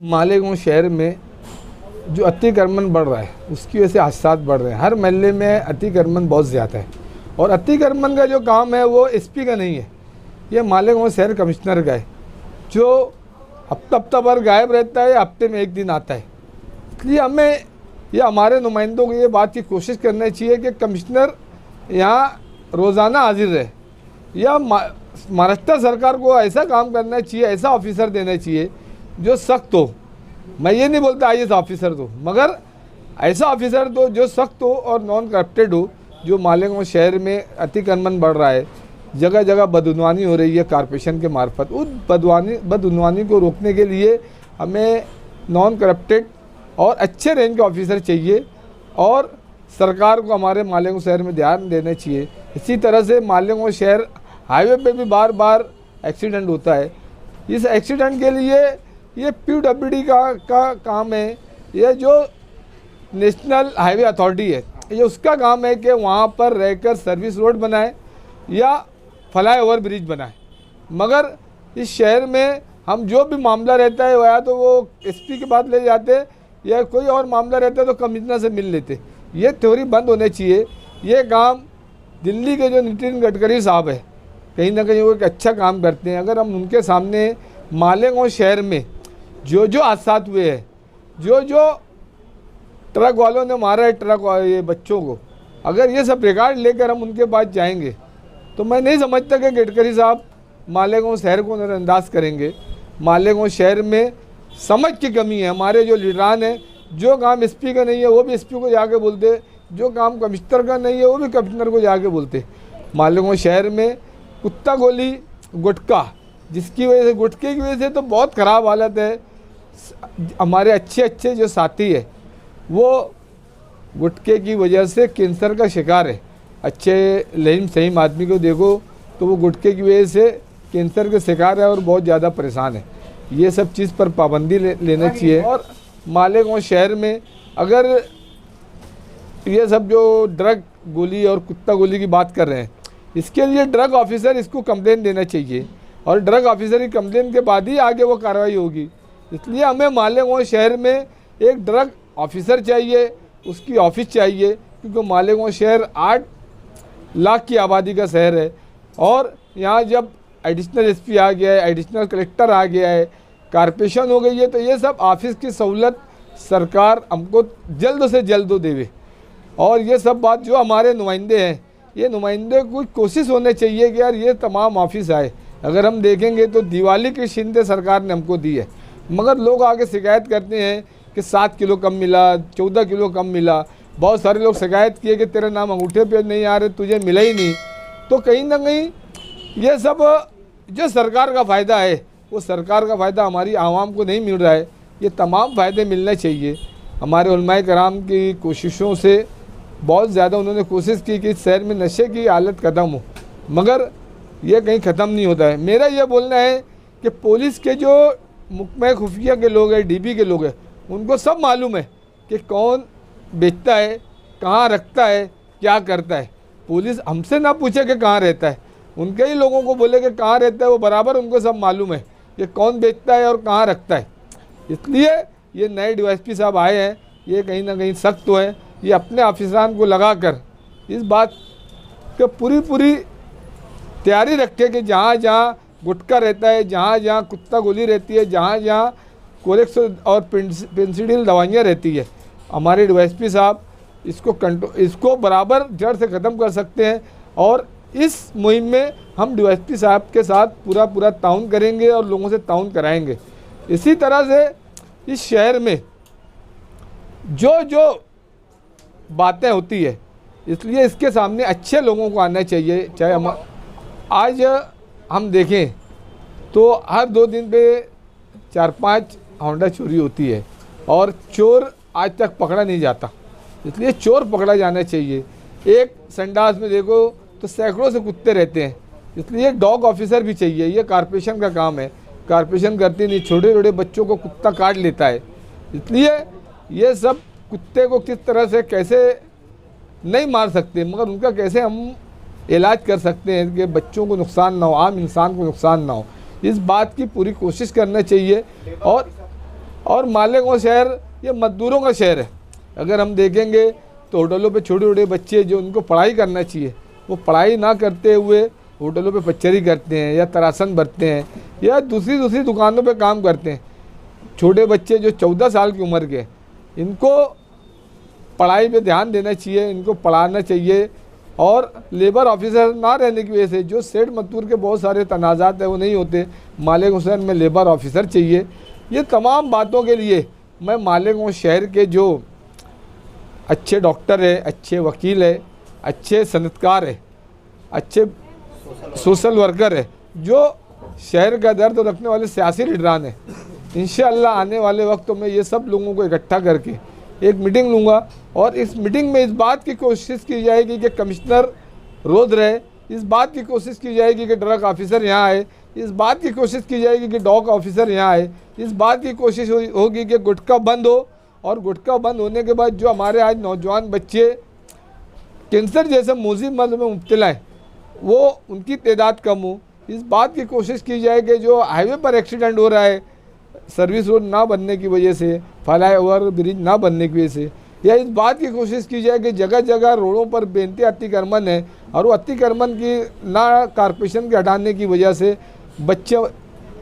मालेगांव शहर में जो अतिक्रमण बढ़ रहा है उसकी वजह से हादसा बढ़ रहे हैं। हर महल्ले में अतिक्रमण बहुत ज़्यादा है और अतिक्रमण का जो काम है वो एसपी का नहीं है, ये मालेगांव शहर कमिश्नर का है, जो हफ्ता भर गायब रहता है, हफ्ते में एक दिन आता है। इसलिए हमें या हमारे नुमाइंदों को ये बात की कोशिश करनी चाहिए कि कमिश्नर यहाँ रोज़ाना हाजिर रहे, या महाराष्ट्र सरकार को ऐसा काम करना चाहिए, ऐसा ऑफिसर देना चाहिए जो सख्त हो। मैं ये नहीं बोलता IAS ऑफिसर दो, मगर ऐसा ऑफिसर दो जो सख्त हो और नॉन करप्टेड हो। जो मालेगांव शहर में अतिक्रमण बढ़ रहा है, जगह जगह बदउनवानी हो रही है कारपोरेशन के मार्फत, उस बदउनवानी को रोकने के लिए हमें नॉन करप्टेड और अच्छे रेंज के ऑफिसर चाहिए और सरकार को हमारे मालेगांव शहर में ध्यान देना चाहिए। इसी तरह से मालेगांव शहर हाईवे पे भी बार बार एक्सीडेंट होता है। इस एक्सीडेंट के लिए ये PWD का काम है, ये जो नेशनल हाईवे अथॉरिटी है, ये उसका काम है कि वहाँ पर रहकर सर्विस रोड बनाए या फ्लाईओवर ब्रिज बनाए। मगर इस शहर में हम जो भी मामला रहता है या तो वो SP के पास ले जाते या कोई और मामला रहता है तो कमिश्नर से मिल लेते। ये थ्योरी बंद होने चाहिए। ये काम दिल्ली के जो नितिन गडकरी साहब है, कहीं ना कहीं वो एक अच्छा काम करते हैं। अगर हम उनके सामने मालेगांव शहर में जो हादसा हुए हैं, जो ट्रक वालों ने मारा है ये बच्चों को, अगर ये सब रिकॉर्ड लेकर हम उनके पास जाएंगे तो मैं नहीं समझता कि गडकरी साहब मालेगांव शहर को नज़रअंदाज करेंगे। मालेगांव शहर में समझ की कमी है। हमारे जो लीडरान हैं, जो काम SP का नहीं है वो भी SP को जाके बोलते, जो काम कमिश्नर का नहीं है वो भी कमिश्नर को जाके बोलते। मालेगांव शहर में कुत्ता गोली गुटखा, जिसकी वजह से गुटखे की वजह से तो बहुत ख़राब हालत है। हमारे अच्छे जो साथी है वो गुटखे की वजह से कैंसर का शिकार है। अच्छे लहीम सहीम आदमी को देखो तो वो गुटखे की वजह से कैंसर के शिकार है और बहुत ज़्यादा परेशान है। ये सब चीज़ पर पाबंदी लेना चाहिए। और मालेगांव शहर में अगर ये सब जो ड्रग गोली और कुत्ता गोली की बात कर रहे हैं, इसके लिए ड्रग ऑफिसर इसको कंप्लेन देना चाहिए और ड्रग ऑफिसर की कंप्लेन के बाद ही आगे वो कार्रवाई होगी। इसलिए हमें मालेगांव शहर में एक ड्रग ऑफिसर चाहिए, उसकी ऑफिस चाहिए, क्योंकि मालेगांव शहर 8 लाख की आबादी का शहर है और यहाँ जब एडिशनल SP आ गया है, एडिशनल कलेक्टर आ गया है, कारपोरेशन हो गई है, तो ये सब ऑफिस की सहूलत सरकार हमको जल्द से जल्द देवे। और ये सब बात जो हमारे नुमाइंदे हैं, ये नुमाइंदे को कोशिश होनी चाहिए कि यार ये तमाम ऑफिस आए। अगर हम देखेंगे तो दिवाली की शिंदे सरकार ने हमको दी है, मगर लोग आगे शिकायत करते हैं कि 7 किलो कम मिला, 14 किलो कम मिला। बहुत सारे लोग शिकायत किए कि तेरे नाम अंगूठे पे नहीं आ रहे, तुझे मिला ही नहीं। तो कहीं ना कहीं ये सब जो सरकार का फ़ायदा है, वो सरकार का फ़ायदा हमारी आवाम को नहीं मिल रहा है। ये तमाम फ़ायदे मिलने चाहिए। हमारे उलमाए कराम की कोशिशों से बहुत ज़्यादा उन्होंने कोशिश की कि इस शहर में नशे की हालत ख़त्म हो, मगर ये कहीं ख़त्म नहीं होता है। मेरा ये बोलना है कि पुलिस के जो मुकम्मल खुफिया के लोग हैं, DB के लोग हैं, उनको सब मालूम है कि कौन बेचता है, कहाँ रखता है, क्या करता है। पुलिस हमसे ना पूछे कि कहाँ रहता है, उनके ही लोगों को बोले कि कहाँ रहता है, वो बराबर उनको सब मालूम है कि कौन बेचता है और कहाँ रखता है। इसलिए ये नए DYSP साहब आए हैं, ये कहीं ना कहीं सख्त तो है। ये अपने ऑफिसरान को लगाकर इस बात की पूरी तैयारी रखे कि जहाँ जहाँ गुटखा रहता है, जहाँ जहाँ कुत्ता गोली रहती है, जहाँ जहाँ कोरेक्स और पेंसिडिल दवाइयाँ रहती है, हमारे DYSP साहब इसको बराबर जड़ से ख़त्म कर सकते हैं। और इस मुहिम में हम DYSP साहब के साथ पूरा ताउन करेंगे और लोगों से ताउन कराएंगे। इसी तरह से इस शहर में जो बातें होती है, इसलिए इसके सामने अच्छे लोगों को आना चाहिए। चाहे हम आज हम देखें तो हर 2 दिन पे 4-5 होंडा चोरी होती है और चोर आज तक पकड़ा नहीं जाता। इसलिए चोर पकड़ा जाना चाहिए। एक संडास में देखो तो सैकड़ों से कुत्ते रहते हैं, इसलिए एक डॉग ऑफिसर भी चाहिए। ये कारपोरेशन का काम है, कारपोरेशन करती नहीं, छोटे बच्चों को कुत्ता काट लेता है। इसलिए ये सब कुत्ते को किस तरह से कैसे नहीं मार सकते, मगर उनका कैसे हम इलाज कर सकते हैं कि बच्चों को नुकसान ना हो, आम इंसान को नुकसान ना हो, इस बात की पूरी कोशिश करना चाहिए। और और मालेगांव शहर ये मजदूरों का शहर है। अगर हम देखेंगे तो होटलों पे छोटे छोटे बच्चे जो उनको पढ़ाई करना चाहिए वो पढ़ाई ना करते हुए होटलों पे पचरी करते हैं या तरासन भरते हैं या दूसरी दुकानों पे काम करते हैं। छोटे बच्चे जो 14 साल की उम्र के, इनको पढ़ाई पे ध्यान देना चाहिए, इनको पढ़ाना चाहिए। और लेबर ऑफिसर ना रहने की वजह से जो सेठ मजदूर के बहुत सारे तनाज़ात हैं वो नहीं होते। मालेगांव शहर में लेबर ऑफिसर चाहिए। ये तमाम बातों के लिए मैं मालेगांव शहर के जो अच्छे डॉक्टर है, अच्छे वकील है, अच्छे सनतकार है, अच्छे सोशल वर्कर है, जो शहर का दर्द रखने वाले सियासी लीडरान है, इंशाअल्लाह आने वाले वक्तों में ये सब लोगों को इकट्ठा करके एक मीटिंग लूँगा। और इस मीटिंग में इस बात की कोशिश की जाएगी कि कमिश्नर रोज़ रहे, इस बात की कोशिश की जाएगी कि ड्रग ऑफिसर यहाँ आए, इस बात की कोशिश की जाएगी कि डॉग ऑफिसर यहाँ आए, इस बात की कोशिश होगी कि गुटखा बंद हो। और गुटखा बंद होने के बाद जो हमारे आज नौजवान बच्चे कैंसर जैसे मुजीब मर्ज में मुब्तला हैं वो उनकी तादाद कम हो। इस बात की कोशिश की जाए कि जो हाईवे पर एक्सीडेंट हो रहा है सर्विस रोड ना बनने की वजह से, फ्लाई ओवर ब्रिज ना बनने की वजह से, या इस बात की कोशिश की जाए कि जगह जगह रोडों पर बेनती अतिक्रमण है और वो अतिक्रमण की ना कारपोरेशन के हटाने की वजह से बच्चे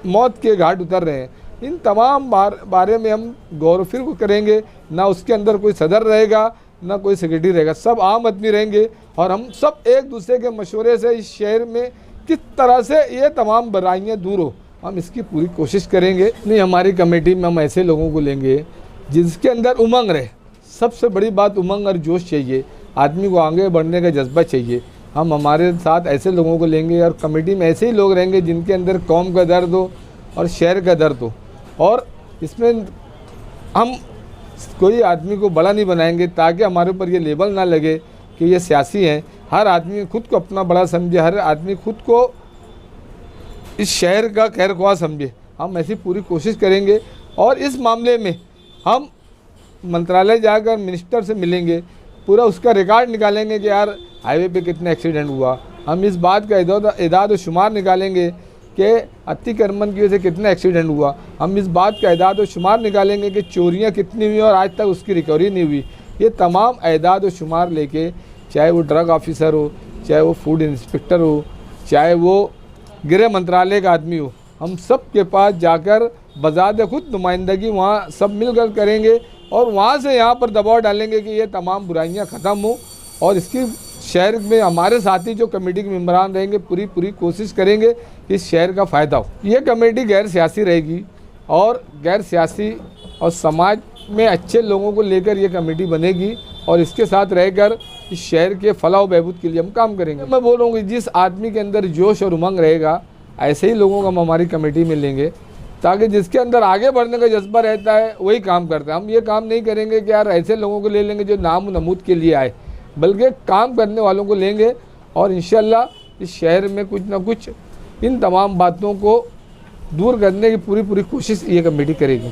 मौत के घाट उतर रहे हैं। इन तमाम बारे में हम गौर फिक्र करेंगे। ना उसके अंदर कोई सदर रहेगा, ना कोई सेक्रेटरी रहेगा, सब आम आदमी रहेंगे। और हम सब एक दूसरे के मशवरे से इस शहर में किस तरह से ये तमाम बुराइयाँ दूर हो, हम इसकी पूरी कोशिश करेंगे। नहीं, हमारी कमेटी में हम ऐसे लोगों को लेंगे जिसके अंदर उमंग रहे। सबसे बड़ी बात उमंग और जोश चाहिए, आदमी को आगे बढ़ने का जज्बा चाहिए। हम हमारे साथ ऐसे लोगों को लेंगे और कमेटी में ऐसे ही लोग रहेंगे जिनके अंदर कौम का दर्द हो और शहर का दर्द हो। और इसमें हम कोई आदमी को बड़ा नहीं बनाएंगे ताकि हमारे ऊपर ये लेबल ना लगे कि ये सियासी हैं। हर आदमी खुद को अपना बड़ा समझे, हर आदमी खुद को इस शहर का खैर ख्वाह समझे। हम ऐसी पूरी कोशिश करेंगे। और इस मामले में हम मंत्रालय जाकर मिनिस्टर से मिलेंगे, पूरा उसका रिकॉर्ड निकालेंगे कि यार हाईवे पे कितना एक्सीडेंट हुआ। हम इस बात का इदाद व शुमार निकालेंगे कि अतिक्रमण की वजह से कितना एक्सीडेंट हुआ। हम इस बात का इदाद व शुमार निकालेंगे कि चोरियां कितनी हुई और आज तक उसकी रिकवरी नहीं हुई। ये तमाम इदाद व शुमार लेके, चाहे वो ड्रग ऑफिसर हो, चाहे वो फूड इंस्पेक्टर हो, चाहे वो गृह मंत्रालय का आदमी हो, हम सब के पास जाकर बजाते खुद नुमाइंदगी वहाँ सब मिलकर करेंगे और वहाँ से यहाँ पर दबाव डालेंगे कि ये तमाम बुराइयाँ ख़त्म हो। और इसकी शहर में हमारे साथी जो कमेटी के मेंबरान रहेंगे पूरी कोशिश करेंगे कि इस शहर का फ़ायदा हो। ये कमेटी गैर सियासी रहेगी और गैर सियासी और समाज में अच्छे लोगों को लेकर ये कमेटी बनेगी और इसके साथ रहकर इस शहर के फलाह बहबूद के लिए हम काम करेंगे। मैं बोल रहा हूँ कि जिस आदमी के अंदर जोश और उमंग रहेगा ऐसे ही लोगों को हम हमारी कमेटी में लेंगे ताकि जिसके अंदर आगे बढ़ने का जज्बा रहता है वही काम करता है। हम ये काम नहीं करेंगे कि यार ऐसे लोगों को ले लेंगे जो नाम नमूद के लिए आए, बल्कि काम करने वालों को लेंगे। और इंशाअल्लाह इस शहर में कुछ ना कुछ इन तमाम बातों को दूर करने की पूरी कोशिश ये कमेटी करेगी।